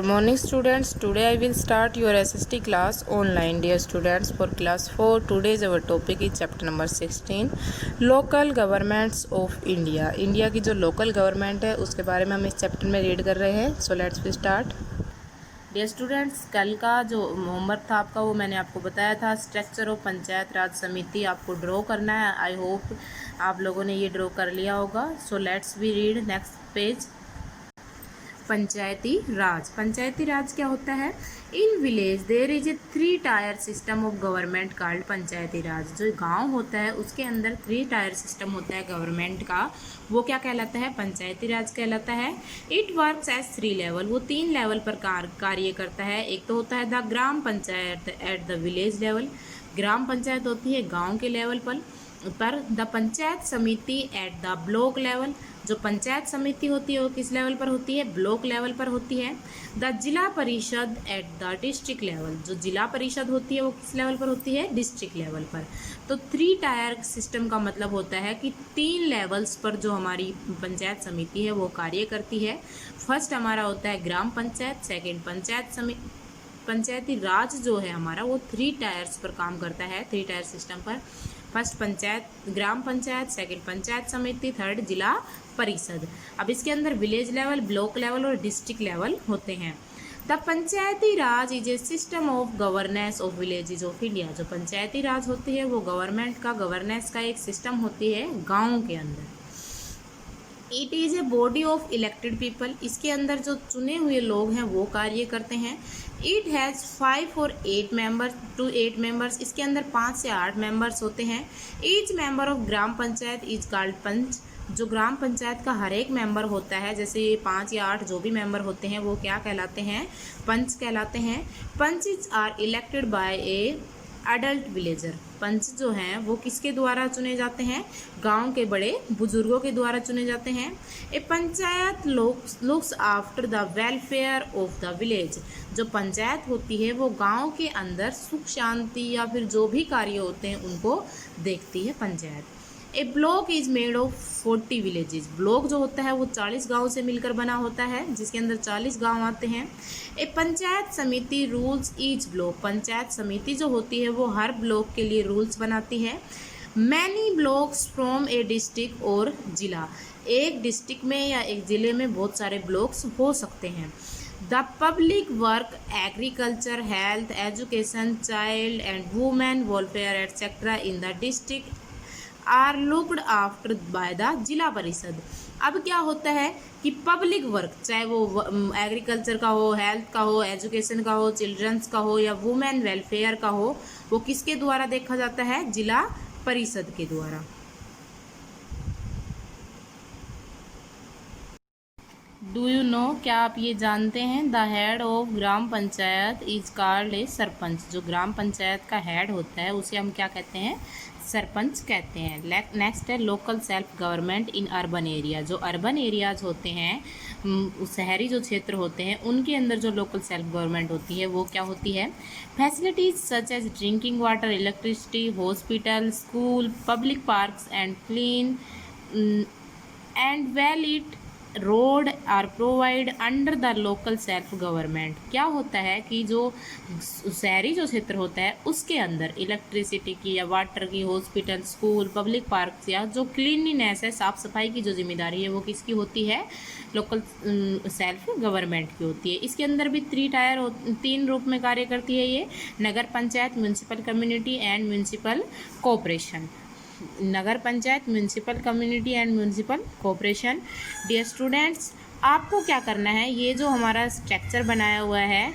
morning students. Today I will start your SST class online. Dear students, for class 4 today's our topic is chapter number 16 local governments of India. India की जो local government है उसके बारे में हम इस chapter में read कर रहे हैं. So let's start. Dear students, कल का जो होमवर्क था आपका वो मैंने आपको बताया था. स्ट्रक्चर ऑफ पंचायत राज समिति आपको ड्रॉ करना है. आई होप आप लोगों ने ये ड्रॉ कर लिया होगा. So let's be read next page. Panchayati raj. Panchayati raj क्या होता है? In village there is a 3 tier system of government called panchayati raj. जो गांव होता है उसके अंदर 3 टायर सिस्टम होता है गवर्नमेंट का, वो क्या कहलाता है? पंचायती राज कहलाता है. It works as 3 level. वो 3 लेवल पर कार्य करता है. एक तो होता है the gram panchayat at the village level. Gram panchayat होती है गाँव के लेवल पर द पंचायत समिति एट द ब्लॉक लेवल. जो पंचायत समिति होती है वो किस लेवल पर होती है? ब्लॉक लेवल पर होती है. द जिला परिषद एट द डिस्ट्रिक्ट लेवल. जो जिला परिषद होती है वो किस लेवल पर होती है? डिस्ट्रिक्ट लेवल पर. तो 3 टायर सिस्टम का मतलब होता है कि 3 लेवल्स पर जो हमारी पंचायत समिति है वो कार्य करती है. फर्स्ट हमारा होता है ग्राम पंचायत, सेकेंड पंचायती राज जो है हमारा वो 3 टायर्स पर काम करता है. 3 टायर सिस्टम पर. फर्स्ट ग्राम पंचायत, सेकंड पंचायत समिति, थर्ड जिला परिषद. अब इसके अंदर विलेज लेवल, ब्लॉक लेवल और डिस्ट्रिक्ट लेवल होते हैं. The Panchayati Raj is a system of governance of villages of India. जो पंचायती राज होती है वो गवर्नमेंट का गवर्नेंस का एक सिस्टम होती है गाँव के अंदर. It is a body of elected people. इसके अंदर जो चुने हुए लोग हैं वो कार्य करते हैं. इट हैज़ 5 और 8 मेंबर्स टू 8 मेंबर्स. इसके अंदर 5 से 8 मेंबर्स होते हैं. Each member of gram panchayat is called panch. जो ग्राम पंचायत का हर एक मेंबर होता है, जैसे 5 या 8 जो भी मेंबर होते हैं वो क्या कहलाते हैं? पंच कहलाते हैं. Panches are elected by a adult villager. Panch जो हैं वो किसके द्वारा चुने जाते हैं? गांव के बड़े बुजुर्गों के द्वारा चुने जाते हैं. A panchayat looks after the welfare of the village. जो पंचायत होती है वो गांव के अंदर सुख शांति या फिर जो भी कार्य होते हैं उनको देखती है panchayat. A block is made of 40 villages. Block जो होता है वो 40 गांव से मिलकर बना होता है, जिसके अंदर 40 गांव आते हैं. ए पंचायत समिति रूल्स ईच ब्लॉक. पंचायत समिति जो होती है वो हर ब्लॉक के लिए रूल्स बनाती है. Many blocks from A district और जिला. एक डिस्ट्रिक्ट में या एक ज़िले में बहुत सारे ब्लॉक्स हो सकते हैं. The public work agriculture, health, education, child and women welfare etcetera in the district are looked after by the Zila Parishad. अब क्या होता है कि पब्लिक वर्क, चाहे वो एग्रीकल्चर का हो, हेल्थ का हो, एजुकेशन का हो, चिल्ड्रंस का हो या वुमेन वेलफेयर का हो, वो किसके द्वारा देखा जाता है? जिला परिषद के द्वारा. डू यू नो, क्या आप ये जानते हैं? The head of gram panchayat is called a sarpanch. जो ग्राम पंचायत का हेड होता है उसे हम क्या कहते हैं? सरपंच कहते हैं. नेक्स्ट है local self government in urban area. जो अर्बन एरियाज होते हैं, शहरी जो क्षेत्र होते हैं, उनके अंदर जो लोकल सेल्फ गवर्नमेंट होती है वो क्या होती है? Facilities such as drinking water, electricity, hospital, school, public parks and clean and well it road are provide under the local self government. क्या होता है कि जो शहरी जो क्षेत्र होता है उसके अंदर इलेक्ट्रिसिटी की या वाटर की, हॉस्पिटल, स्कूल, पब्लिक पार्क या जो क्लीनलीनेस है, साफ़ सफाई की जो जिम्मेदारी है वो किसकी होती है? लोकल सेल्फ गवर्नमेंट की होती है. इसके अंदर भी 3 रूप में कार्य करती है ये. Nagar panchayat, municipal community and municipal corporation. Nagar panchayat, municipal community and municipal corporation. Dear students, आपको क्या करना है? ये जो हमारा स्ट्रक्चर बनाया हुआ है,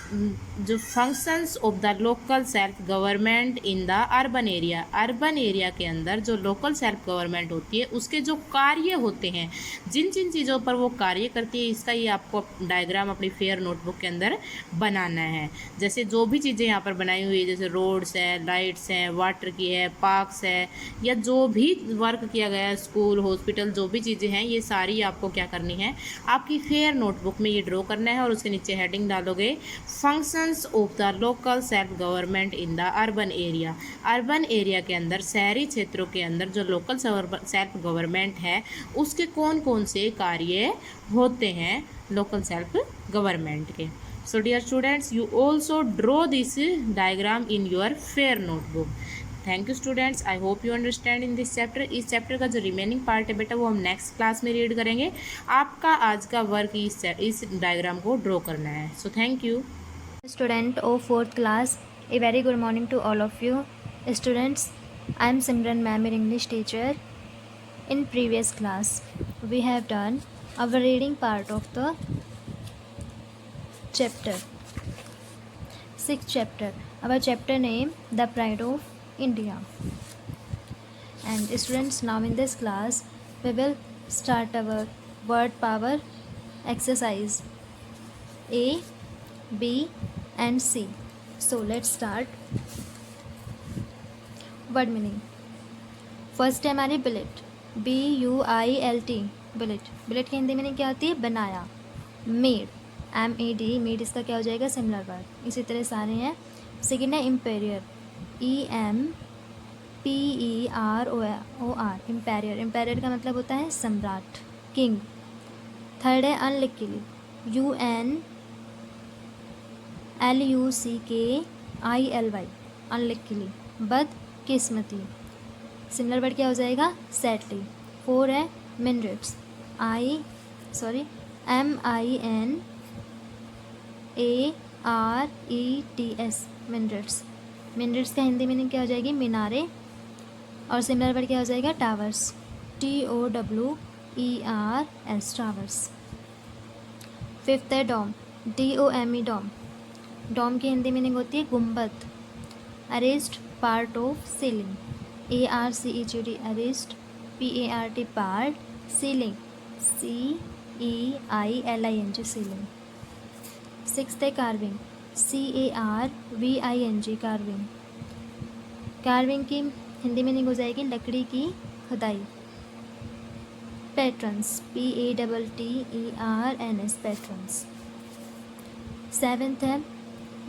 जो functions of the local self government in the urban area. Urban area के अंदर जो लोकल सेल्फ गवर्नमेंट होती है उसके जो कार्य होते हैं, जिन जिन चीज़ों पर वो कार्य करती है, इसका ये आपको डायग्राम अपनी फेयर नोटबुक के अंदर बनाना है. जैसे जो भी चीज़ें यहाँ पर बनाई हुई है, जैसे रोड्स है, लाइट्स हैं, वाटर की है, पार्क्स है, या जो भी वर्क किया गया है, स्कूल, हॉस्पिटल, जो भी चीज़ें हैं, ये सारी आपको क्या करनी है? आपकी फेयर नोटबुक में ये ड्रॉ करना है और उसके नीचे हेडिंग डालोगे functions of the local self government in the urban area. Urban area के अंदर, शहरी क्षेत्रों के अंदर जो लोकल सेल्फ गवर्नमेंट है उसके कौन कौन से कार्य होते हैं लोकल सेल्फ गवर्नमेंट के। So dear students, you also draw this diagram in your fair notebook. Thank you students, I hope you understand in this chapter. इस चैप्टर का जो रिमेनिंग पार्ट है बेटा वो हम नेक्स्ट क्लास में रीड करेंगे। आपका आज का वर्क इस डायग्राम को ड्रॉ करना है। So thank you Student of 4th class, a very good morning to all of you. Students, I am Simran ma'am, your English teacher. In previous class, we have done our reading part of the chapter 6th chapter. Our chapter name, The Pride of India. And students, now in this class, we will start our word power exercise A, B and C. So let's start. Word meaning. First है हमारी bill rate, BUILT, bill rate. Bill rate की Hindi meaning क्या होती है? बनाया। Made, MED, made इसका क्या हो जाएगा? Similar word. इसी तरह सारे हैं। सेकेंड है इम्पेरियर, EMPEROR, इम्पेरियर। इम्पेरियर का मतलब होता है सम्राट, किंग। थर्ड है अनलक्कीली, UNLUCKILY, अनलक्कीली, बदकिस्मती। सिमिलर वर्ड क्या हो जाएगा? सैडली। फोर है मिनरेट्स, MINARETS, मिनरेट्स। मिनरेट्स का हिंदी मीनिंग क्या हो जाएगी? मीनारे। और सिमिलर वर्ड क्या हो जाएगा? Towers, TOWERS, towers. फिफ्थ है डोम, DOME, डोम। डोम की हिंदी मीनिंग होती है गुम्बद। Arrest part of ceiling, ARCHED, arrest, PART, part, ceiling, CEILING, ceiling. Sixth है कार्विंग, CARVING, कार्विंग। कार्विंग की हिंदी मीनिंग हो जाएगी लकड़ी की खुदाई। पैट्रन्स, PATTERNS, पैट्रन्स। सेवेंथ है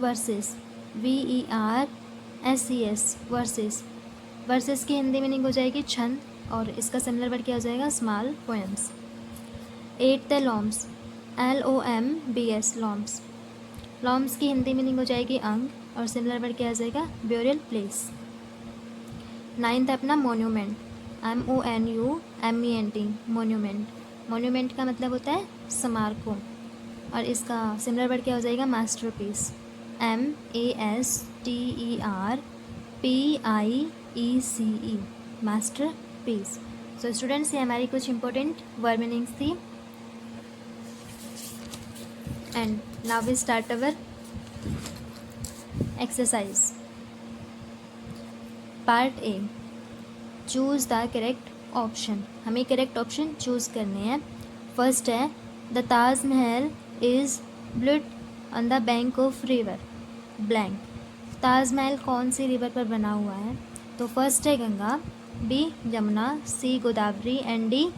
वर्सेस, VERSES, वर्सेस। वर्सेस की हिंदी मीनिंग हो जाएगी छंद, और इसका सिमिलर वर्ड क्या हो जाएगा? Small poems. एट्थ है लॉम्स, LOMBS, लॉम्स। लॉम्स की हिंदी मीनिंग हो जाएगी अंग, और सिमिलर वर्ड क्या हो जाएगा? Burial place. नाइन्थ है अपना मोन्यूमेंट, MONUMENT, मोन्यूमेंट। मोन्यूमेंट का मतलब होता है स्मारकों, और इसका सिमिलर वर्ड क्या हो जाएगा? Masterpiece, MASTERPIECE, masterpiece. So students, ये हमारी कुछ इंपॉर्टेंट वर्ड मीनिंग्स थी। And now we start our exercise. Part A, choose the correct option. हमें करेक्ट ऑप्शन चूज़ करने हैं। फर्स्ट है the Taj Mahal is built on the bank of river blank. Taj Mahal कौन सी रिवर पर बना हुआ है? तो फर्स्ट है Ganga, B Yamuna, C Godavari and D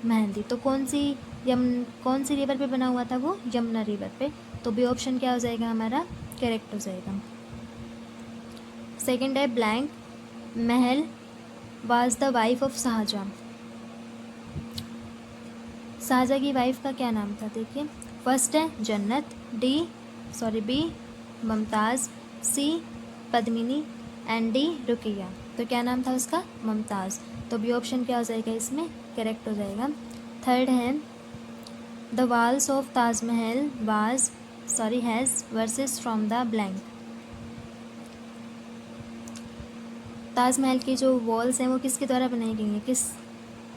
mehndi. तो कौन सी रिवर पे बना हुआ था? वो यमुना रिवर पे। तो बी ऑप्शन क्या हो जाएगा हमारा? करेक्ट हो जाएगा। सेकंड है blank, Mahal was the wife of Shah Jahan. Shah Jahan की वाइफ का क्या नाम था? देखिए, फर्स्ट है जन्नत, B Mumtaz, C Padmini and D रुकिया। तो क्या नाम था उसका? मुमताज़। तो बी ऑप्शन क्या हो जाएगा इसमें? करेक्ट हो जाएगा। थर्ड है the walls of Taj Mahal has versus from the blank. Taj Mahal की जो वॉल्स हैं वो किसके द्वारा बनाई गई हैं?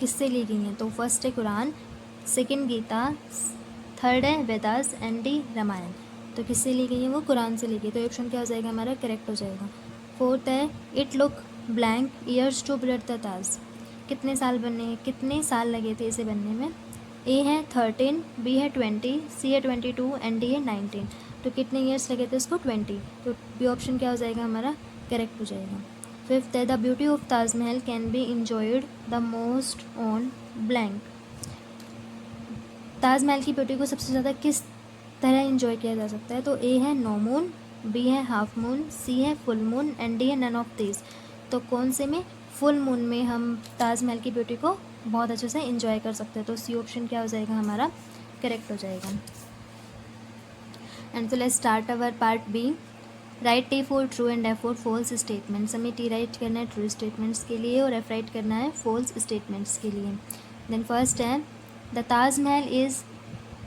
किससे ली गई हैं? तो फर्स्ट है कुरान, सेकंड गीता, थर्ड है वेदास एंड D रामायण। तो किससे ली गई है? वो कुरान से ली गई। तो ऑप्शन क्या हो जाएगा हमारा? करेक्ट हो जाएगा। फोर्थ है it look blank years to build the Taj. कितने साल लगे थे इसे बनने में? A है 13, B है 20, C है 22 एंड D है 19। तो कितने ईयर्स लगे थे उसको? 20। तो बी ऑप्शन क्या हो जाएगा हमारा? करेक्ट हो जाएगा। फिफ्थ है the beauty of Taj Mahal can be enjoyed the most on blank. Taj Mahal की ब्यूटी को सबसे ज़्यादा किस तरह इंजॉय किया जा सकता है? तो A है नो मून, B है हाफ मून, C है फुल मून एंड D है नन ऑफ दिस। तो कौन से में? फुल मून में हम ताजमहल की ब्यूटी को बहुत अच्छे से इंजॉय कर सकते हैं। तो सी ऑप्शन क्या हो जाएगा हमारा? करेक्ट हो जाएगा। एंड तो let's start our part B. Write T for true and F for false statements. हमें टी राइट करना है ट्रू स्टेटमेंट्स के लिए और एफ राइट करना है फॉल्स स्टेटमेंट्स के लिए. देन फर्स्ट है the Taj Mahal is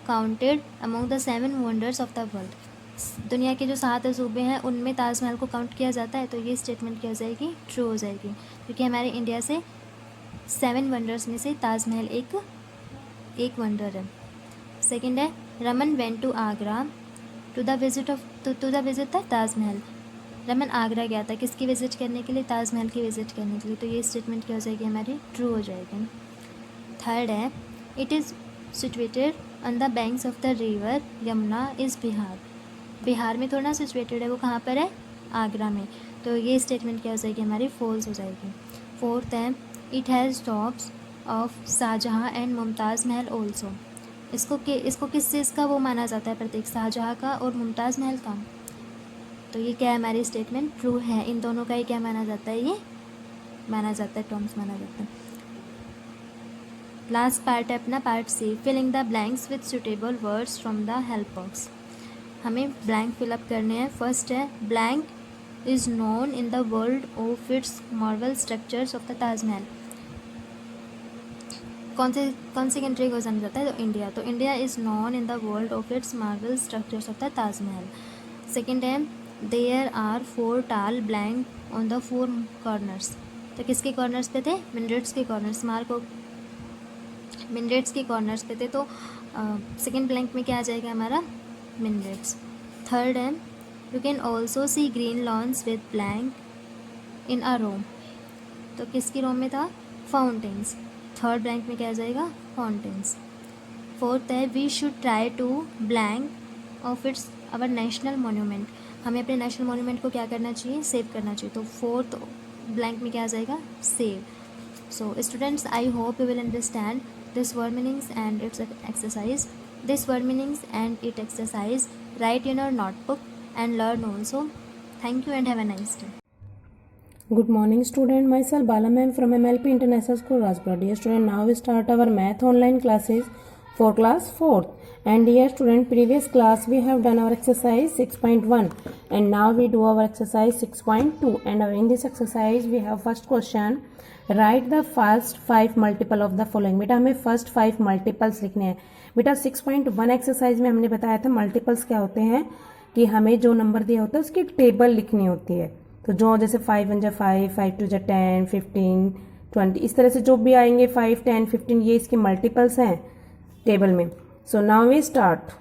counted among the 7 wonders of the world. दुनिया के जो 7 अजूबे हैं उनमें ताजमहल को काउंट किया जाता है. तो ये स्टेटमेंट क्या हो जाएगी, ट्रू हो जाएगी, क्योंकि हमारे इंडिया से 7 वंडर्स में से ताजमहल एक वंडर है. सेकेंड है Raman went to Agra to the visit the Taj Mahal. Raman Agra गया था किसकी विज़िट करने के लिए, ताजमहल की विज़िट करने के लिए. तो ये स्टेटमेंट क्या हो जाएगी हमारी, ट्रू हो जाएगी. थर्ड है it is situated on the banks of the river Yamuna is Bihar. Bihar में थोड़ा सिचुएटेड है, वो कहाँ पर है, आगरा में. तो ये स्टेटमेंट क्या हो जाएगी हमारी, फॉल्स हो जाएगी. फोर्थ है it has tombs of Shah Jahan and Mumtaz Mahal also. इसको किस चीज़ का वो माना जाता है प्रतीक, शाहजहाँ का और मुमताज़ महल का. तो ये क्या है हमारी स्टेटमेंट, ट्रू है. इन दोनों का ही क्या माना जाता है, ये माना जाता है, टर्म्स माना जाता है. लास्ट पार्ट है अपना part C, filling the blanks with suitable words from the help box. हमें ब्लैंक फिलअप करने हैं. फर्स्ट है blank is known in the world of its marble structures of the Taj Mahal. कौन सी कंट्री को जाना जाता है, तो इंडिया. तो India is known in the world of its marble structures of the Taj Mahal. Second है देयर आर 4 टाल ब्लैंक ऑन द 4 कॉर्नर्स. तो किसके कॉर्नर्स पे थे, मिनरेट्स के कॉर्नर्स, मिनरेट्स के कॉर्नर्स पे थे. तो सेकेंड ब्लैंक में क्या आ जाएगा हमारा, मिनरेट्स. थर्ड है you can also see green lawns with blank in a row. तो किसकी रो में था, फाउंटेन्स. थर्ड ब्लैंक में क्या आ जाएगा, फाउंटेन्स. फोर्थ है we should try to blank of its our national monument. हमें अपने नेशनल मोन्यूमेंट को क्या करना चाहिए, सेव करना चाहिए. तो फोर्थ ब्लैंक में क्या आ जाएगा, save. So students I hope you will understand this word meanings and its exercise. This word meanings and its exercise write in your notebook and learn also. Thank you and have a nice day. Good morning student, myself Bala ma'am from MLP International School Rajpura. Dear student, now we start our math online classes for class 4th. And dear student, previous class we have done our exercise 6.1 and now we do our exercise 6.2. And in this exercise we have first question, right the first 5 multiple of the following. बेटा हमें first 5 multiples लिखने हैं. बेटा 6.1 exercise में हमने बताया था multiples क्या होते हैं, कि हमें जो नंबर दिया होता है उसकी टेबल लिखनी होती है. तो जो जैसे 5 1 जा 5, 5 2 जा 10, 15, 20, इस तरह से जो भी आएंगे 5 10 15 ये इसके मल्टीपल्स हैं टेबल में. So now we start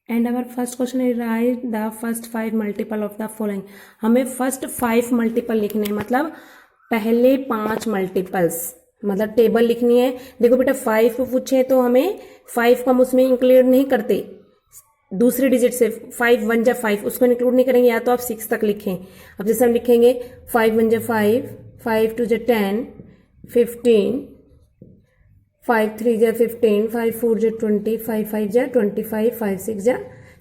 and our first question is write the first 5 multiple of the following. हमें फर्स्ट 5 मल्टीपल लिखने हैं, मतलब पहले 5 मल्टीपल्स, मतलब टेबल लिखनी है. देखो बेटा 5 को पूछे तो हमें 5 को हम उसमें इंक्लूड नहीं करते, दूसरे डिजिट से 5 1 जा 5 उसको इंक्लूड नहीं करेंगे, या तो आप 6 तक लिखें. अब जैसे हम लिखेंगे 5 1 जा 5, 5 2 जा 10, 15, 5 3 जा 15, 5 4 जा 20, 5 5 जा 25, 5 6 जा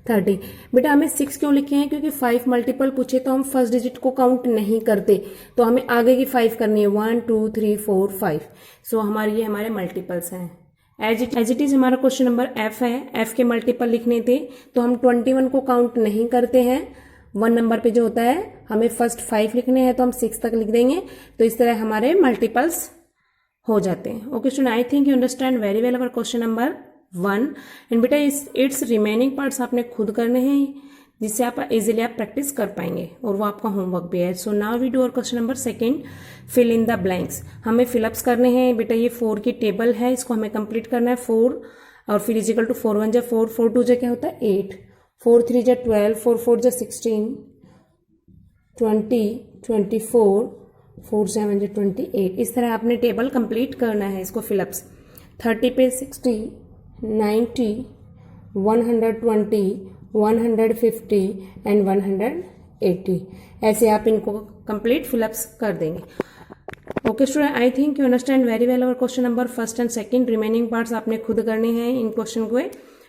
30. बेटा हमें 6 क्यों लिखे हैं, क्योंकि 5 मल्टीपल पूछे तो हम फर्स्ट डिजिट को काउंट नहीं करते, तो हमें आगे की 5 करनी है, 1 2 3 4 5. सो ये हमारे मल्टीपल्स हैं. एज इट इज हमारा क्वेश्चन नंबर एफ है. एफ के मल्टीपल लिखने थे तो हम 21 को काउंट नहीं करते हैं. 1 नंबर पे जो होता है हमें फर्स्ट 5 लिखने हैं तो हम 6 तक लिख देंगे. तो इस तरह हमारे मल्टीपल्स हो जाते हैं. Okay student, I think you understand very well our question number 1. And बेटा इट्स रिमेनिंग पार्ट्स आपने खुद करने हैं, जिससे आप इजीली आप प्रैक्टिस कर पाएंगे, और वो आपका होमवर्क भी है. So now we do our question number 2, fill in the blanks. हमें फिलअप्स करने हैं. बेटा ये 4 की टेबल है, इसको हमें कंप्लीट करना है. 4 और फिर इजिकल टू 4 1 जा 4, 4 2 जा क्या होता है 8, 4 3 जा 12, 4 4 जा 16, 20, 24, 4 7 जा 28. इस तरह आपने टेबल कंप्लीट करना है, इसको फिलअप्स. 30 पे 60, 90, 120, 150 एंड 180. ऐसे आप इनको कंप्लीट फिलअप्स कर देंगे. Okay student, I think you understand very well our question number 1 and 2. Remaining parts आपने खुद करने हैं इन क्वेश्चन को.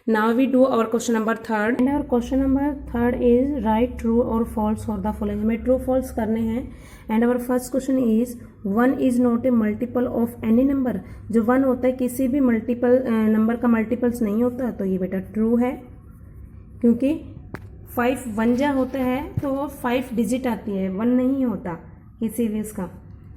Now we do our question number 3 and our question number 3 is write true और फॉल्स फॉर द फॉलोइंग. हमें true false करने हैं. And our first question is 1 is not a multiple of any number. जो 1 होता है किसी भी multiple number का मल्टीपल्स नहीं होता, तो ये बेटा ट्रू है. क्योंकि 5 वन जा होता है तो 5 डिजिट आती है, 1 नहीं होता किसी भी इसका।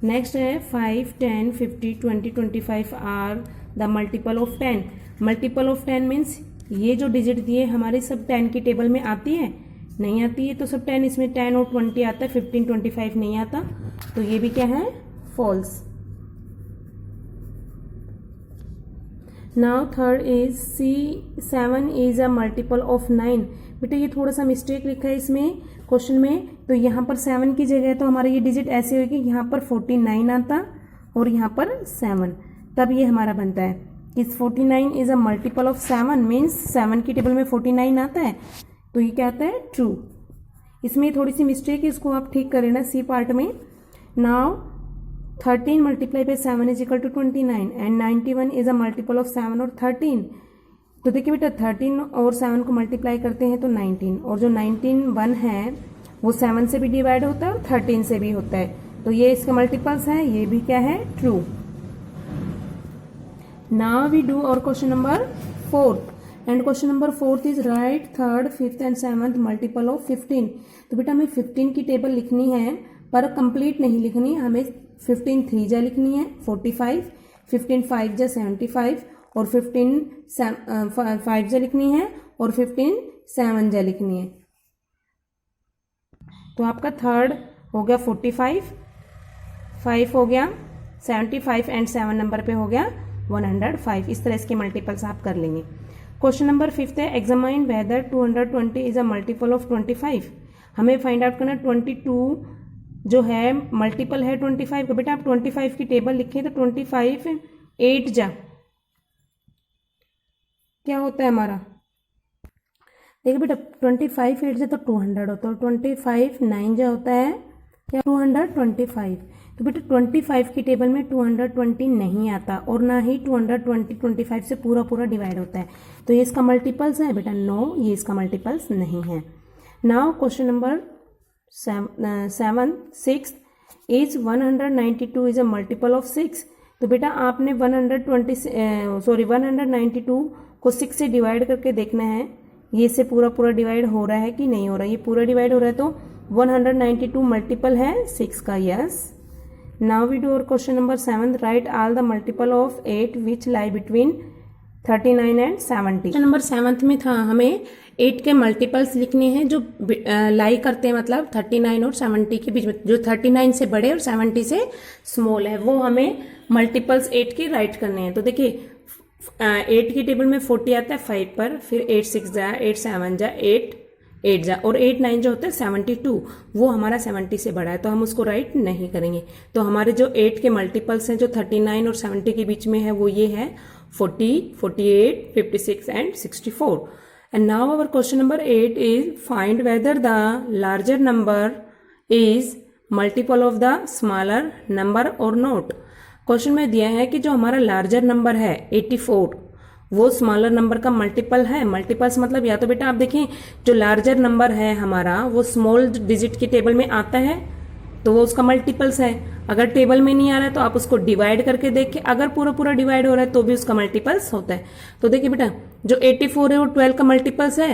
नेक्स्ट है 5, 10, 50, 20, 25 are the multiple of 10। Multiple of 10 means ये जो डिजिट दिए हमारे सब 10 की टेबल में आती है, नहीं आती है, तो सब 10 इसमें 10 और 20 आता है, 15, 25 नहीं आता, तो ये भी क्या है, false. Now third is C7 is a multiple of 9। बेटा ये थोड़ा सा मिस्टेक लिखा है इसमें क्वेश्चन में, तो यहाँ पर 7 की जगह तो हमारा ये डिजिट ऐसे होगी, यहाँ पर 49 आता और यहाँ पर 7, तब ये हमारा बनता है कि 49 is a multiple of 7 means 7 की टेबल में 49 आता है, तो ये क्या आता है, ट्रू। इसमें थोड़ी सी मिस्टेक है, इसको आप ठीक करें ना सी पार्ट में। Now 13 multiply by 7 is equal to 29 and 91 is a multiple of 7 और 13। तो देखिए बेटा 13 और 7 को मल्टीप्लाई करते हैं तो 19, और जो 19 1 है वो 7 से भी डिवाइड होता है और 13 से भी होता है, तो ये इसका मल्टीपल्स है, ये भी क्या है, true. Now we do our question number 4 and question number 4 is right third, fifth and seventh multiple of 15। तो बेटा हमें 15 की टेबल लिखनी है पर कंप्लीट नहीं लिखनी, हमें 15 3 जा लिखनी है 45, 15 5 जा 75 और 15 5 जा लिखनी है और 15 7 जा लिखनी है। तो आपका थर्ड हो गया 45, 5 हो गया 75 एंड 7 नंबर पे हो गया 105। इस तरह इसके मल्टीपल्स आप कर लेंगे। क्वेश्चन नंबर 5 है examine whether 220 is a multiple of 25। हमें फाइंड आउट करना 22 जो है मल्टीपल है 25 का। बेटा आप 25 की टेबल लिखें तो 25 8 जा क्या होता है हमारा, देखिए बेटा 25 8 जा तो 200 होता है, 25 9 जा होता है क्या, 225। तो बेटा 25 की टेबल में 220 नहीं आता और ना ही 220 25 से पूरा पूरा डिवाइड होता है, तो ये इसका मल्टीपल्स है बेटा, नो ये इसका मल्टीपल्स नहीं है। Now question number 7 6 is 192 is a multiple of 6। तो बेटा आपने 192 को 6 से डिवाइड करके देखना है ये से पूरा पूरा डिवाइड हो रहा है कि नहीं हो रहा है। ये पूरा डिवाइड हो रहा है तो 192 मल्टीपल है 6 का, yes. Now we do our question number 7 right all the multiple of 8 which lie between 39 and 70। Question number 7 में था हमें 8 के मल्टीपल्स लिखने हैं जो लाई करते हैं मतलब 39 और 70 के बीच में, जो 39 से बड़े और 70 से स्मॉल है, वो हमें मल्टीपल्स 8 के राइट करने हैं। तो देखिए 8 की टेबल में 40 आता है 5 पर, फिर 8 6 जा 8 7 जा 8 8 जा और 8 9 जो होता है 72, वो हमारा 70 से बड़ा है तो हम उसको राइट नहीं करेंगे। तो हमारे जो 8 के मल्टीपल्स हैं जो 39 और 70 के बीच में है वो ये है 40, 48, 56 and 64। And now our question number 8 is find whether the larger number is multiple of the smaller number or not। Question में दिया है कि जो हमारा लार्जर नंबर है 84 वो स्मॉलर नंबर का मल्टीपल है। मल्टीपल्स मतलब या तो बेटा आप देखें जो लार्जर नंबर है हमारा वो स्मॉल डिजिट की टेबल में आता है तो वो उसका मल्टीपल्स है, अगर टेबल में नहीं आ रहा है तो आप उसको डिवाइड करके देखिए, अगर पूरा पूरा डिवाइड हो रहा है तो भी उसका मल्टीपल्स होता है। तो देखिए बेटा जो 84 है वो 12 का मल्टीपल्स है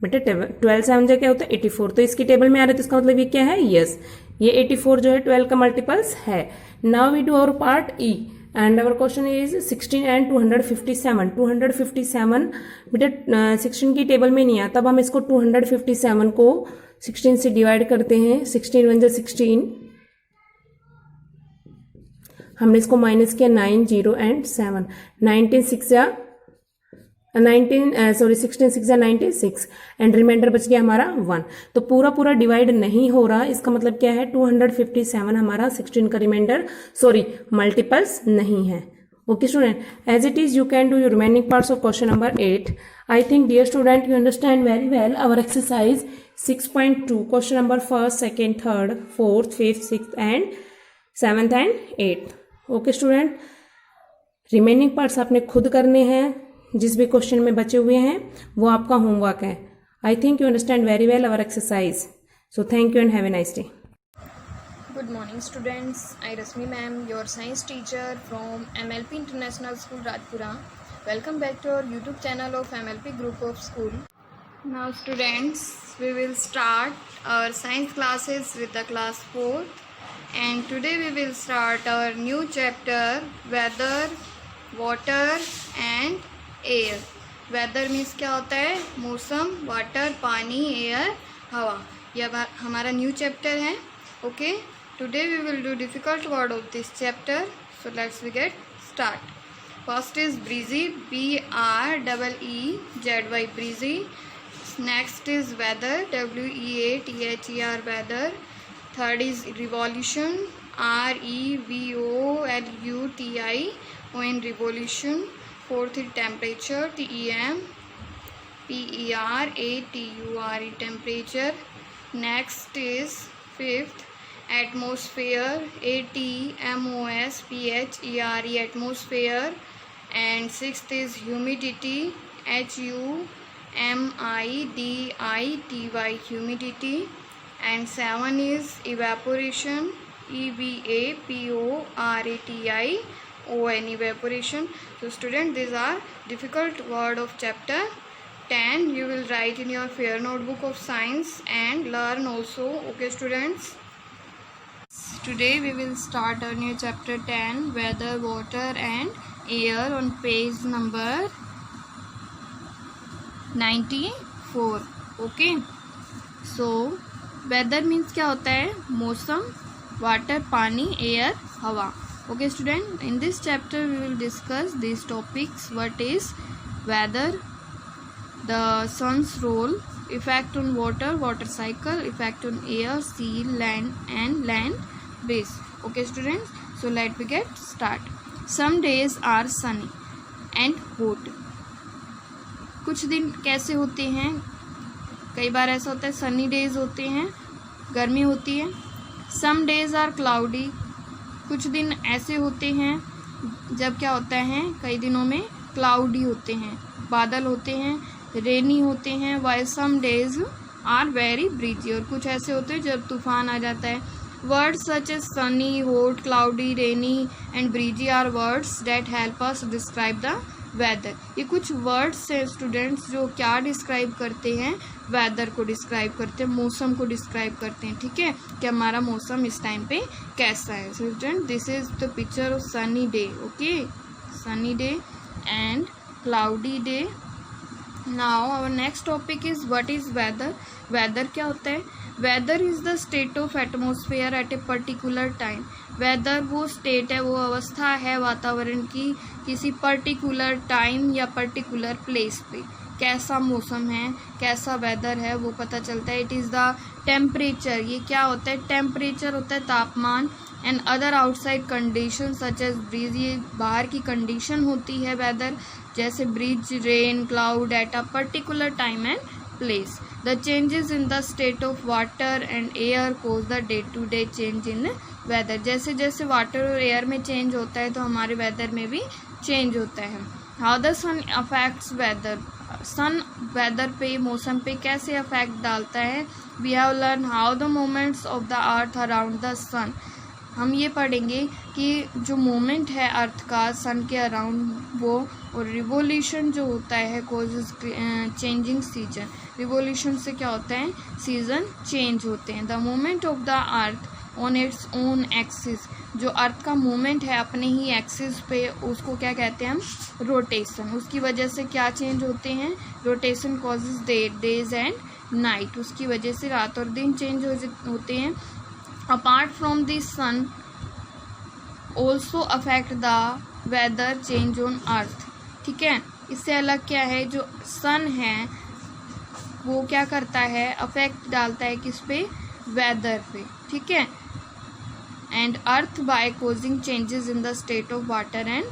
बेटा, 12 से हम क्या होता है 84, तो इसकी टेबल में आ रहा है तो इसका मतलब ये क्या है, यस ये 84 जो है 12 का मल्टीपल्स है। Now we do our part E and our question is 16 and 257। 257 बेटा 16 की टेबल में नहीं आता, तब हम इसको 257 को 16 से डिवाइड करते हैं, 16 1 जा 16, हमने इसको माइनस किया 9 0 एंड 7, 16 6 जा 96 एंड रिमाइंडर बच गया हमारा 1। तो पूरा पूरा डिवाइड नहीं हो रहा, इसका मतलब क्या है 257 हमारा 16 का रिमाइंडर मल्टीपल्स नहीं है। Okay student, as it is you can do your remaining parts of question number 8. I think dear student you understand very well our exercise 6.2 question number 1st, 2nd, 3rd, 4th, 5th, 6th and 7th and 8th. Okay student, remaining parts आपने खुद करने हैं, जिस भी question में बचे हुए हैं वो आपका होमवर्क है। I think you understand very well our exercise. So thank you and have a nice day. Good morning students, I Rasmi ma'am, your science teacher from MLP International School Rajpura. Welcome back to our YouTube channel of MLP Group of School. Now students, we will start our science classes with the class 4th, and today we will start our new chapter, weather, water and air. Weather means क्या होता है? मौसम, water पानी, air हवा. यह हमारा new chapter है. Okay, today we will do difficult word of this chapter, so let's get start. First is breezy, B-R-E-E-Z-Y, breezy. Next is weather, W-E-A-T-H-E-R, weather. Third is revolution, R-E-V-O-L-U-T-I-O-N, revolution. Fourth is temperature, T-E-M-P-E-R-A-T-U-R-E, temperature. Next is fifth, atmosphere, A-T-M-O-S-P-H-E-R-E, atmosphere. And sixth is humidity, H-U-M-I-D-I-T-Y, humidity. And seven is evaporation, E-V-A-P-O-R-A-T-I-O-N, evaporation. So student, these are difficult word of chapter 10. You will write in your fair notebook of science and learn also. Okay students, today we will start our new chapter 10, weather, water and air, on page number 94. Okay, so weather means क्या होता है? मौसम, water पानी, air हवा. Okay student, in this chapter we will discuss these topics. What is weather, the sun's role, effect on water, water cycle, effect on air, sea, land and land base. Okay students, so let me get start. Some days are sunny and hot. कुछ दिन कैसे होते हैं? कई बार ऐसा होता है Sunny days होते हैं, गर्मी होती है. सम डेज आर क्लाउडी, कुछ दिन ऐसे होते हैं जब क्या होता है, कई दिनों में क्लाउडी होते हैं, बादल होते हैं, रेनी होते हैं. While some days are very breezy, और कुछ ऐसे होते हैं जब तूफान आ जाता है. Words such as sunny, hot, cloudy, rainy and breezy are words that help us describe the weather. ये कुछ words हैं students जो क्या describe करते हैं? weather को describe करते हैं, मौसम को describe करते हैं. ठीक है, कि हमारा मौसम इस टाइम पे कैसा है. Student, this is the picture of sunny day. Okay, sunny day and cloudy day. Now our next topic is what is weather. Weather क्या होता है? Weather is the state of atmosphere at a particular time. Weather वो state है, वो अवस्था है वातावरण की किसी पर्टिकुलर टाइम या पर्टिकुलर प्लेस पे. कैसा मौसम है, कैसा वेदर है, वो पता चलता है. It is the temperature. ये क्या होता है? टेम्परेचर होता है तापमान. And other outside condition such as breeze, ये बाहर की कंडीशन होती है वेदर, जैसे breeze, rain, cloud at a particular time and place. The changes in the state of water and air cause the day to day change in weather. जैसे जैसे water और air में चेंज होता है तो हमारे वेदर में भी चेंज होता है. How the sun affects weather. Sun weather पे, मौसम पे कैसे अफेक्ट डालता है? We have learned how the movements of the earth around the sun. हम ये पढ़ेंगे कि जो मूवमेंट है अर्थ का सन के अराउंड वो, और रिवोल्यूशन जो होता है कॉजेज चेंजिंग सीजन. रिवोल्यूशन से क्या होता है? सीजन चेंज होते हैं. The movement of the earth on its own axis, जो अर्थ का मूवमेंट है अपने ही एक्सिस पे, उसको क्या कहते हैं हम? रोटेशन. उसकी वजह से क्या चेंज होते हैं? Rotation causes days and night, उसकी वजह से रात और दिन चेंज होते हैं. Apart from the sun also affect the weather change on earth. ठीक है, इससे अलग क्या है? जो सन है वो क्या करता है? अफेक्ट डालता है किस पे? वेदर पे. ठीक है. And earth by causing changes in the state of water and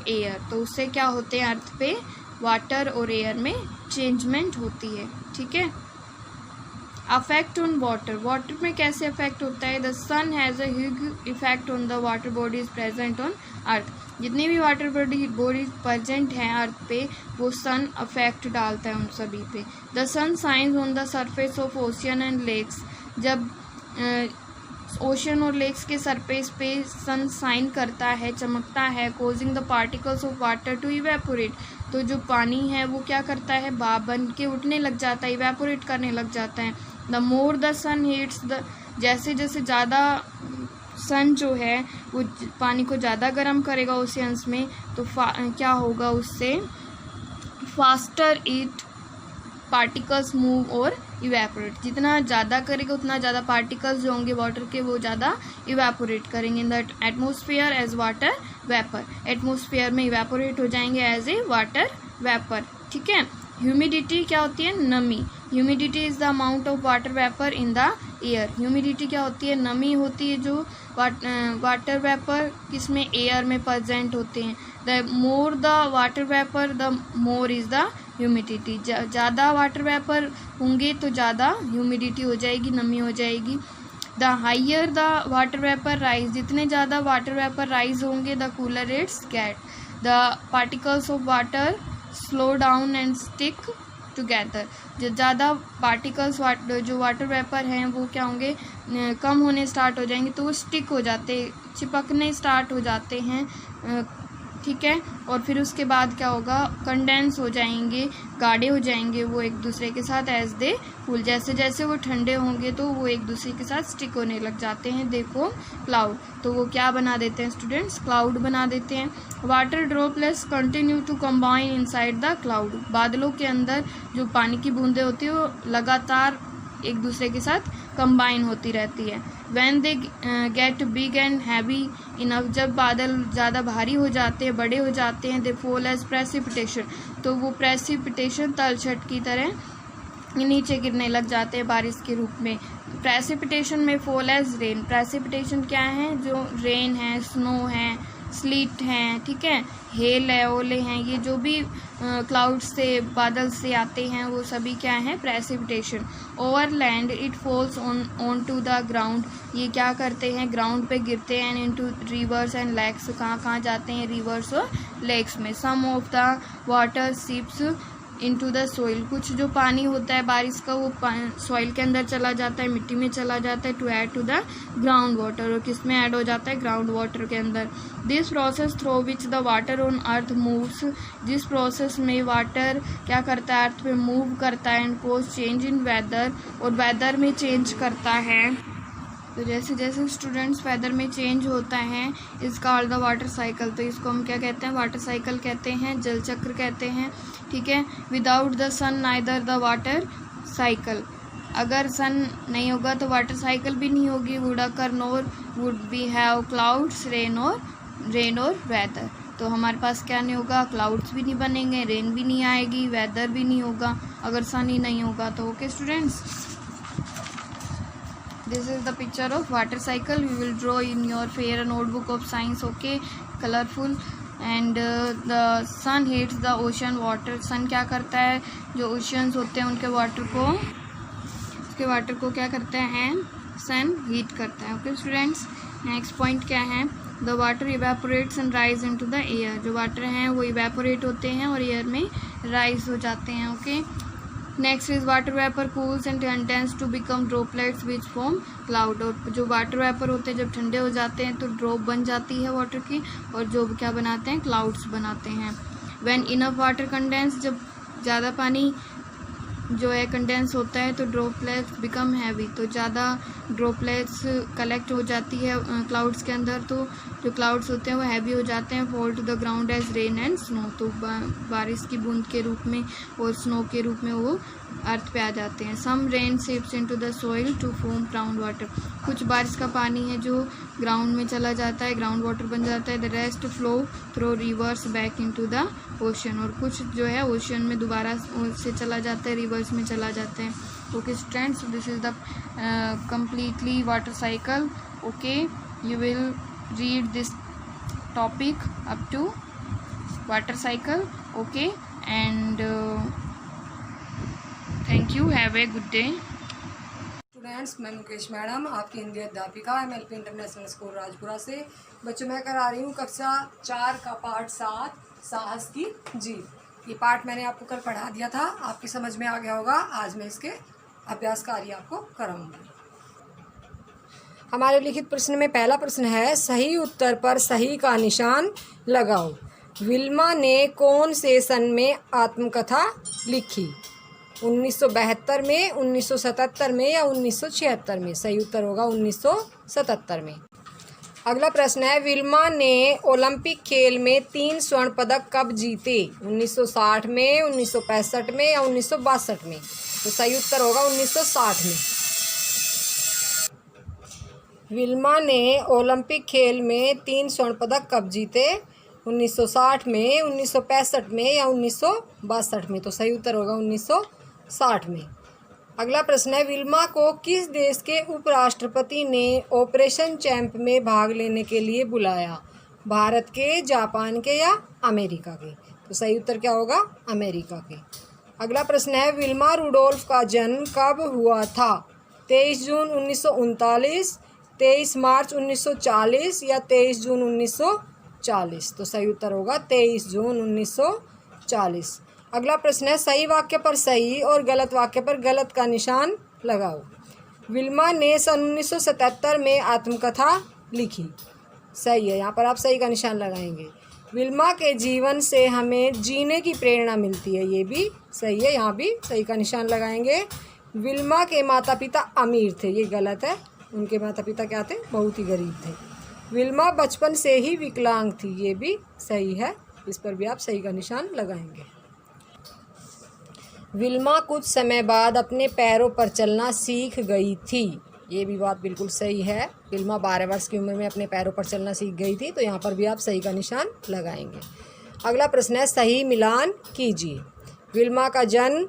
air. तो उससे क्या होते हैं? अर्थ पे वाटर और एयर में चेंजमेंट होती है. ठीक है. Affect on water. वाटर में कैसे अफेक्ट होता है? The sun has a huge effect on the water bodies present on earth. जितनी भी वाटर बॉडीज प्रेजेंट हैं अर्थ पे, वो सन अफेक्ट डालता है उन सभी पे. The sun shines on the surface of ocean and lakes. जब ओशन और लेक्स के सरफेस पे सन साइन करता है, चमकता है, causing the particles of water to evaporate. तो जो पानी है वो क्या करता है, भाप बन के उठने लग जाता है, इवेपोरेट करने लग जाता है। The more the sun heats the, जैसे जैसे ज़्यादा सन जो है वो पानी को ज़्यादा गर्म करेगा ओशियंस में, तो क्या होगा उससे, फास्टर इट पार्टिकल्स मूव और इवेपोरेट। जितना ज़्यादा करेगा उतना ज़्यादा पार्टिकल्स जो होंगे वाटर के वो ज़्यादा इवेपोरेट करेंगे in the atmosphere as water vapour. Atmosphere में इवेपोरेट हो जाएंगे एज ए वाटर वेपर। ठीक है। ह्यूमिडिटी क्या होती है, नमी। Humidity is the amount of water vapour in the air. Humidity क्या होती है, नमी होती है जो वाटर वेपर किसमें, एयर में प्रेजेंट होते हैं। The more the water vapour the more is the humidity. ज़्यादा वाटर वेपर होंगे तो ज़्यादा ह्यूमिडिटी हो जाएगी, नमी हो जाएगी। The higher the water vapour rise, जितने ज़्यादा वाटर वेपर राइज होंगे the cooler it's get. The particles of water slow down and stick together. ज़्यादा पार्टिकल्स जो वाटर वेपर हैं वो क्या होंगे, कम होने स्टार्ट हो जाएंगे तो वो स्टिक हो जाते, चिपकने स्टार्ट हो जाते हैं। ठीक है। और फिर उसके बाद क्या होगा, कंडेंस हो जाएंगे, गाढ़े हो जाएंगे वो एक दूसरे के साथ एज दे कूल। जैसे जैसे वो ठंडे होंगे तो वो एक दूसरे के साथ स्टिक होने लग जाते हैं। देखो क्लाउड, तो वो क्या बना देते हैं स्टूडेंट्स, क्लाउड बना देते हैं। Water droplets continue to combine inside the cloud. बादलों के अंदर जो पानी की बूंदें होती है वो लगातार एक दूसरे के साथ कंबाइन होती रहती है। When they get big and heavy enough, जब बादल ज़्यादा भारी हो जाते हैं, बड़े हो जाते हैं, दे फॉल एज प्रेसिपिटेशन, तो वो प्रेसिपिटेशन तलछट की तरह नीचे गिरने लग जाते हैं बारिश के रूप में। प्रेसिपिटेशन में फॉल एज रेन। प्रेसिपिटेशन क्या है, जो रेन है, स्नो है, स्लीट हैं, ठीक है, हेल है, ओले हैं, ये जो भी क्लाउड से, बादल से आते हैं वो सभी क्या है, precipitation. Over land it falls on to the ground, ये क्या करते हैं, ग्राउंड पे गिरते हैं। इनटू रिवर्स एंड लेक्स, कहाँ कहाँ जाते हैं, रिवर्स और लेक्स में। Some of the water seeps into the soil, कुछ जो पानी होता है बारिश का वो सॉइल के अंदर चला जाता है, मिट्टी में चला जाता है। To add to the ground water, और किस में ऐड हो जाता है, ग्राउंड वाटर के अंदर। This process through which the water on earth moves, जिस प्रोसेस में वाटर क्या करता है, अर्थ पे मूव करता है। And cause change in weather, और वेदर में चेंज करता है। तो जैसे जैसे स्टूडेंट्स वेदर में चेंज होता है is called the water cycle. तो इसको हम क्या कहते हैं, वाटर साइकिल कहते हैं, जल चक्र कहते हैं। ठीक है। Without the sun neither the water cycle, अगर सन नहीं होगा तो वाटर साइकिल भी नहीं होगी। Would occur NOR would be have clouds rain और वेदर, तो हमारे पास क्या नहीं होगा, क्लाउड्स भी नहीं बनेंगे, रेन भी नहीं आएगी, वेदर भी नहीं होगा अगर सन ही नहीं होगा तो। Okay students, this is the picture of water cycle. We will draw in your fair notebook of science. Okay, colorful. And the sun heats the ocean water. sun क्या करता है, जो oceans होते हैं उनके वाटर को क्या करते हैं, sun heat करता है। ओके स्टूडेंट्स, नेक्स्ट पॉइंट क्या है, the water evaporates and rise into the air। जो वाटर हैं वो evaporate होते हैं और एयर में rise हो जाते हैं। Okay. Next is water vapour cools and condense to become droplets which form cloud. और जो वाटर वेपर होते हैं जब ठंडे हो जाते हैं तो ड्रॉप बन जाती है वाटर की, और जो क्या बनाते हैं, क्लाउड्स बनाते हैं। व्हेन इनफ वाटर कंडेंस, जब ज़्यादा पानी जो है कंडेंस होता है तो ड्रॉपलेट्स बिकम हैवी, तो ज़्यादा ड्रॉपलेट्स कलेक्ट हो जाती है क्लाउड्स के अंदर, तो जो क्लाउड्स होते हैं वो हैवी हो जाते हैं। Fall to the ground as rain and snow, तो बारिश की बूंद के रूप में और स्नो के रूप में वो अर्थ पे आ जाते हैं। Some rain seeps into the soil to form ground water, कुछ बारिश का पानी है जो ग्राउंड में चला जाता है, ग्राउंड वाटर बन जाता है। The rest flow through reverse back into the ocean, और कुछ जो है ओशन में दोबारा से चला जाता है, रिवर्स में चला जाता है। Okay students, this is the completely water cycle. Okay, you will read this topic up to water cycle. Okay, and thank you, have a good day. Students, मैं मुकेश मैडम, आपकी हिंदी अध्यापिका MLP इंटरनेशनल स्कूल राजपुरा से। बच्चों, मैं करा रही हूँ कक्षा 4 का पाठ 7 साहस की जीत। ये पाठ मैंने आपको कल पढ़ा दिया था, आपकी समझ में आ गया होगा। आज मैं इसके अभ्यास कार्य आपको कराऊंगी। हमारे लिखित प्रश्न में पहला प्रश्न है, सही उत्तर पर सही का निशान लगाओ। विल्मा ने कौन से सन में आत्मकथा लिखी? 1972 में, 1977 में या 1976 में? सही उत्तर होगा 1977 में। अगला प्रश्न है, विल्मा ने ओलंपिक खेल में 3 स्वर्ण पदक कब जीते? 1960 में, 1965 में या 1962 में? तो सही उत्तर होगा 1960 में। विल्मा ने ओलंपिक खेल में 3 स्वर्ण पदक कब जीते? 1960 में, 1965 में या 1962 में? तो सही उत्तर होगा 1960 में। अगला प्रश्न है, विल्मा को किस देश के उपराष्ट्रपति ने ऑपरेशन चैंप में भाग लेने के लिए बुलाया? भारत के, जापान के या अमेरिका के? तो सही उत्तर क्या होगा? अमेरिका के। अगला प्रश्न है, विल्मा रुडोल्फ का जन्म कब हुआ था? 23 जून 1939, 23 मार्च 1940 या 23 जून 1940? तो सही उत्तर होगा 23 जून 1940। अगला प्रश्न है, सही वाक्य पर सही और गलत वाक्य पर गलत का निशान लगाओ। विल्मा ने सन 1977 में आत्मकथा लिखी। सही है, यहाँ पर आप सही का निशान लगाएंगे। विल्मा के जीवन से हमें जीने की प्रेरणा मिलती है, ये भी सही है, यहाँ भी सही का निशान लगाएंगे। विल्मा के माता पिता अमीर थे, ये गलत है, उनके माता पिता क्या थे? बहुत ही गरीब थे। विल्मा बचपन से ही विकलांग थी, ये भी सही है, इस पर भी आप सही का निशान लगाएंगे। विल्मा कुछ समय बाद अपने पैरों पर चलना सीख गई थी, ये भी बात बिल्कुल सही है। विल्मा 12 वर्ष की उम्र में अपने पैरों पर चलना सीख गई थी, तो यहाँ पर भी आप सही का निशान लगाएंगे। अगला प्रश्न है, सही मिलान कीजिए। विल्मा का जन्म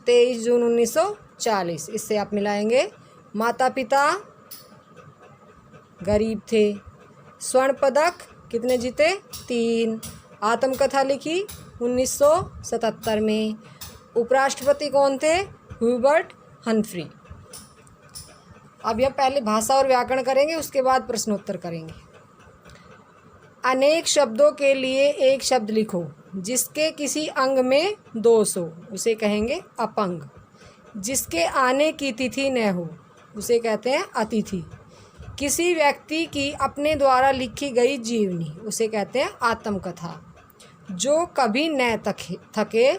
23 जून 1940, इससे आप मिलाएंगे। माता पिता गरीब थे। स्वर्ण पदक कितने जीते? 3। आत्मकथा लिखी 1977 में। उपराष्ट्रपति कौन थे? Hubert Humphry. अब यह पहले भाषा और व्याकरण करेंगे, उसके बाद प्रश्नोत्तर करेंगे। अनेक शब्दों के लिए एक शब्द लिखो जिसके किसी अंग में दोष हो, उसे कहेंगे अपंग। जिसके आने की तिथि न हो, उसे कहते हैं अतिथि। किसी व्यक्ति की अपने द्वारा लिखी गई जीवनी, उसे कहते हैं आत्मकथा। जो कभी न थके,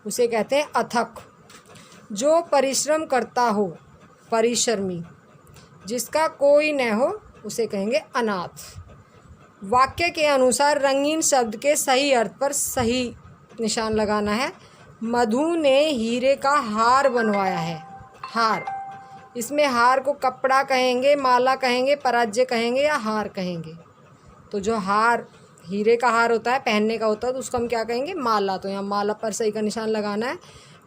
उसे कहते हैं अथक। जो परिश्रम करता हो, परिश्रमी। जिसका कोई न हो, उसे कहेंगे अनाथ। वाक्य के अनुसार रंगीन शब्द के सही अर्थ पर सही निशान लगाना है। मधु ने हीरे का हार बनवाया है। हार, इसमें हार को कपड़ा कहेंगे, माला कहेंगे, पराज्य कहेंगे या हार कहेंगे? तो जो हार हीरे का हार होता है, पहनने का होता है, तो उसको हम क्या कहेंगे? माला। तो यहाँ माला पर सही का निशान लगाना है।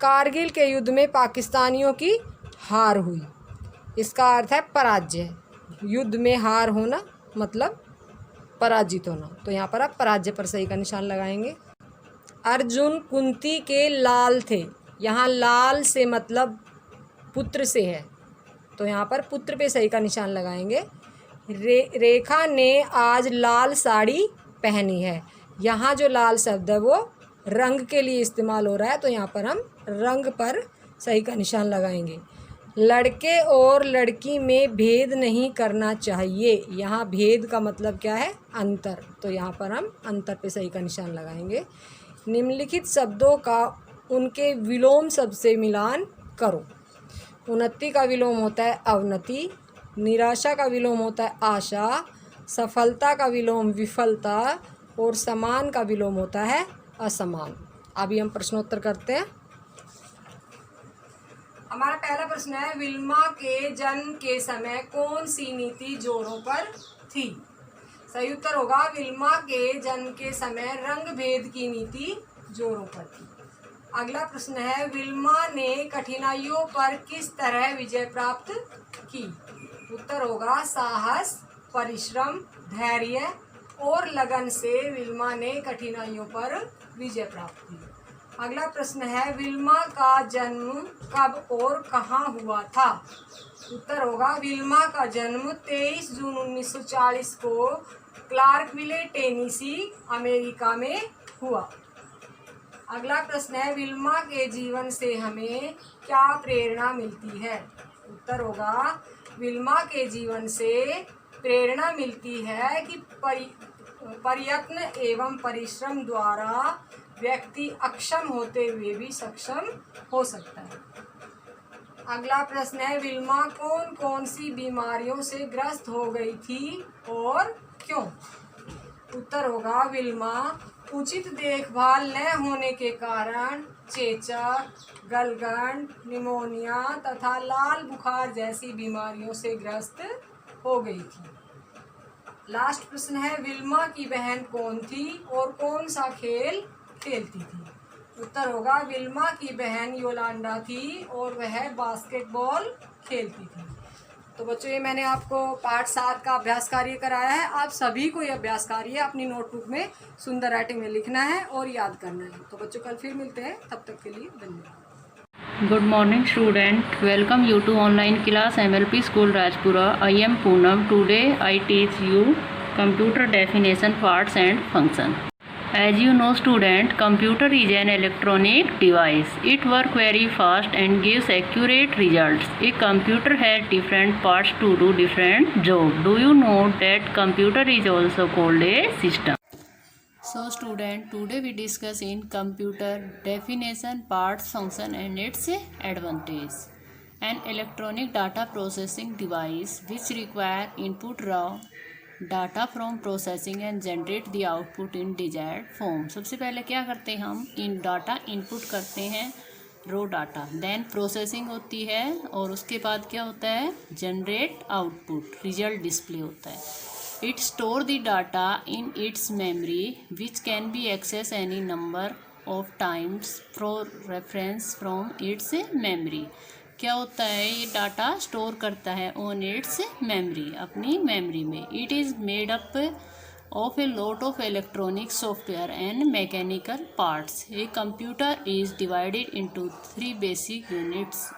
कारगिल के युद्ध में पाकिस्तानियों की हार हुई, इसका अर्थ है पराजय। युद्ध में हार होना मतलब पराजित होना, तो यहाँ पर आप पराजय पर सही का निशान लगाएंगे। अर्जुन कुंती के लाल थे, यहाँ लाल से मतलब पुत्र से है, तो यहाँ पर पुत्र पे सही का निशान लगाएंगे। रेखा ने आज लाल साड़ी पहनी है, यहाँ जो लाल शब्द है वो रंग के लिए इस्तेमाल हो रहा है, तो यहाँ पर हम रंग पर सही का निशान लगाएंगे। लड़के और लड़की में भेद नहीं करना चाहिए, यहाँ भेद का मतलब क्या है? अंतर, तो यहाँ पर हम अंतर पे सही का निशान लगाएंगे। निम्नलिखित शब्दों का उनके विलोम शब्द से मिलान करो। उन्नति का विलोम होता है अवनति, निराशा का विलोम होता है आशा, सफलता का विलोम विफलता और समान का विलोम होता है असमान। अभी हम प्रश्नोत्तर करते हैं। हमारा पहला प्रश्न है, विल्मा के जन्म के समय कौन सी नीति जोरों पर थी? सही उत्तर होगा विल्मा के जन्म के समय रंग भेद की नीति जोरों पर थी। अगला प्रश्न है, विल्मा ने कठिनाइयों पर किस तरह विजय प्राप्त की? उत्तर होगा साहस, परिश्रम, धैर्य और लगन से विल्मा ने कठिनाइयों पर विजय प्राप्त की। अगला प्रश्न है, विल्मा का जन्म कब और कहाँ हुआ था? उत्तर होगा विल्मा का जन्म 23 जून 1940 को क्लार्कविले, टेनेसी, अमेरिका में हुआ। अगला प्रश्न है, विल्मा के जीवन से हमें क्या प्रेरणा मिलती है? उत्तर होगा विल्मा के जीवन से प्रेरणा मिलती है कि प्रयत्न एवं परिश्रम द्वारा व्यक्ति अक्षम होते हुए भी सक्षम हो सकता है। अगला प्रश्न है, विल्मा कौन कौन सी बीमारियों से ग्रस्त हो गई थी और क्यों? उत्तर होगा, विल्मा उचित देखभाल न होने के कारण चेचक, गलगंड, निमोनिया तथा लाल बुखार जैसी बीमारियों से ग्रस्त हो गई थी। लास्ट प्रश्न है, विल्मा की बहन कौन थी और कौन सा खेल खेलती थी? उत्तर होगा, विल्मा की बहन योलांडा थी और वह बास्केटबॉल खेलती थी। तो बच्चों, ये मैंने आपको पार्ट 7 का अभ्यास कार्य कराया है। आप सभी को ये अभ्यास कार्य अपनी नोटबुक में सुंदर राइटिंग में लिखना है और याद करना है। तो बच्चों, कल फिर मिलते हैं, तब तक के लिए धन्यवाद। Good morning student, welcome you to online class MLP School Rajpura. I am Poonam. Today I teach you computer definition, parts and function. As you know student, computer is an electronic device. It works very fast and gives accurate results. A computer has different parts to do different jobs. Do you know that computer is also called a system? So student, today we discuss in computer definition, parts, function and its advantage. An electronic data processing device which require input raw data from processing and generate the output in desired form. सबसे पहले क्या करते हैं हम? इन data input करते हैं, रो data, then processing होती है और उसके बाद क्या होता है? जनरेट आउटपुट, रिजल्ट डिस्प्ले होता है। It store the data in its memory which can be access any number of times for reference from its memory. क्या होता है? ये डाटा स्टोर करता है ऑन इट्स मेमोरी, अपनी मेमोरी में। It is made up of a lot of electronic software and mechanical parts. A computer is divided into 3 basic units.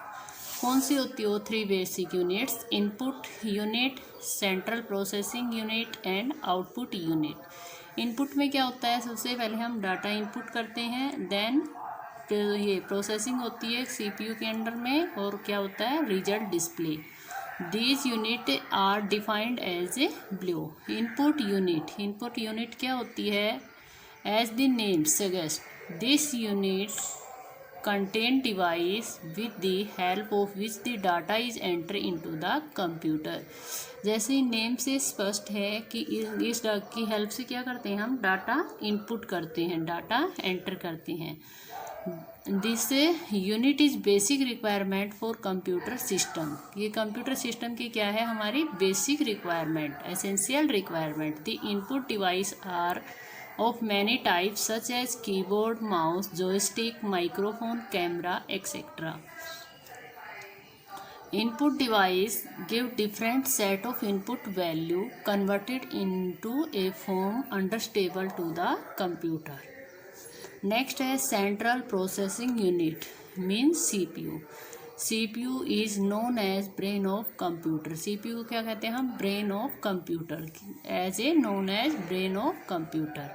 कौन सी होती है वो 3 basic units? Input unit, central processing unit and output unit. Input में क्या होता है? सबसे पहले हम डाटा इनपुट करते हैं, देन ये प्रोसेसिंग होती है सीपीयू के अंडर में, और क्या होता है? Result display. These unit are defined as a blue. Input unit क्या होती है? As the name suggest, this unit contain device with the help of which the data is enter into the computer. जैसे name से स्पष्ट है कि इस की हेल्प से क्या करते हैं हम? डाटा इनपुट करते हैं, डाटा एंटर करते हैं। This unit is basic requirement for computer system. ये कंप्यूटर सिस्टम की क्या है? हमारी basic requirement, essential requirement. The input device are of many types such as keyboard, mouse, joystick, microphone, camera etcetera. Input device give different set of input value converted into a form understandable to the computer. Next है Central Processing Unit means CPU. CPU is known as brain of computer. CPU क्या कहते हैं हम? Brain of computer, as a known as brain of computer.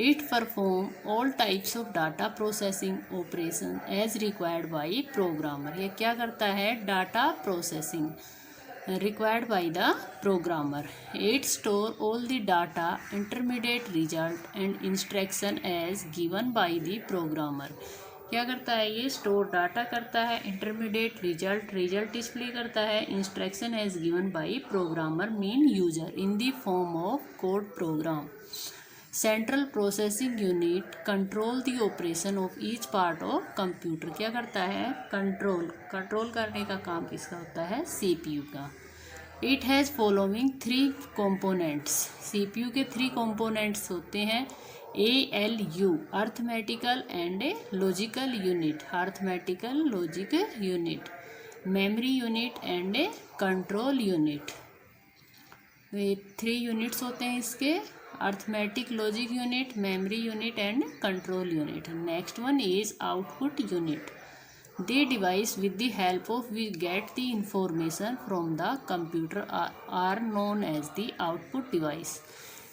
It perform all types of data processing operation as required by programmer. ये क्या करता है? Data processing required by the programmer. It store all the data, intermediate result and instruction as given by the programmer. क्या करता है? ये store data करता है, इंटरमीडिएट रिजल्ट डिस्प्ले करता है, instruction as given by programmer mean user in the form of code program. Central processing unit control the operation of each part of computer. क्या करता है? कंट्रोल करने का काम किसका होता है? सीपीयू का। It has following 3 components. CPU के 3 कंपोनेंट्स होते हैं ALU arithmetical and logical unit, arithmetical logic unit, memory unit and control unit. ये 3 यूनिट्स होते हैं इसके, arithmetic logic unit, memory unit and control unit. Next one is output unit. The device with the help of we get the information from the computer are known as the output device.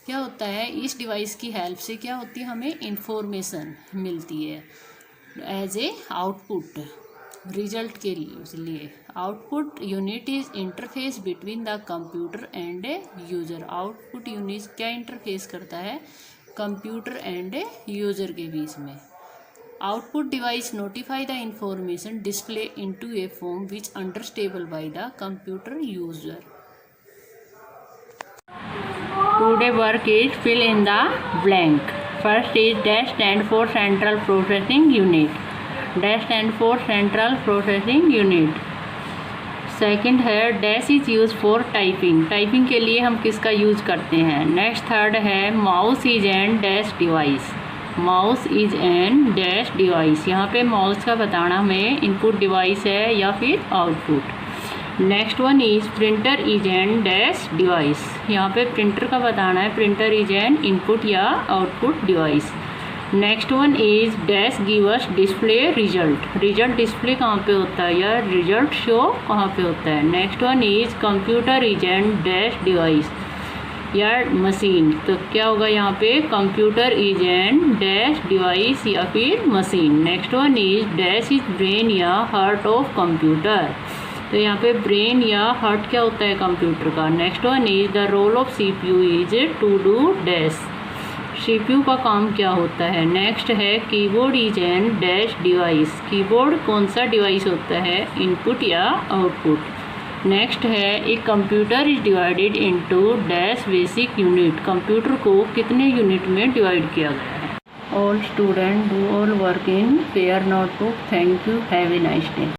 क्या होता है? इस device की help से क्या होती है? हमें इंफॉर्मेशन मिलती है एज ए आउटपुट। रिजल्ट के लिए। Output unit is interface between the computer and a user. Output unit क्या इंटरफेस करता है? कंप्यूटर एंड ए यूजर के बीच में। Output device notify the information display into a form which understandable by the computer user. Today work is fill in the blank. First is dash stand for central processing unit. Dash stand for central processing unit. Second है dash is use for typing. Typing के लिए हम किसका use करते हैं? Next third है mouse is an dash device. Mouse is an dash device. यहाँ पे माउस का बताना हमें इनपुट डिवाइस है या फिर output. Next one is printer is an dash device. यहाँ पे प्रिंटर का बताना है, प्रिंटर इज एन इनपुट या output device. Next one is dash give us display result. Result display कहाँ पे होता है या रिजल्ट शो कहाँ पे होता है? Next one is computer is an dash device या मशीन। तो क्या होगा यहाँ पे? Computer is an dash device या फिर machine. Next one is dash is brain या हार्ट ऑफ कंप्यूटर। तो यहाँ पे ब्रेन या हार्ट क्या होता है कंप्यूटर का? Next one is the role of CPU is to do dash. CPU का काम क्या होता है? नेक्स्ट है keyboard is an dash device. Keyboard कौन सा डिवाइस होता है? इनपुट या आउटपुट। नेक्स्ट है एक computer is divided into dash basic unit. Computer को कितने यूनिट में डिवाइड किया गया है? All student do all work in pair notebook. Thank you, have a nice day.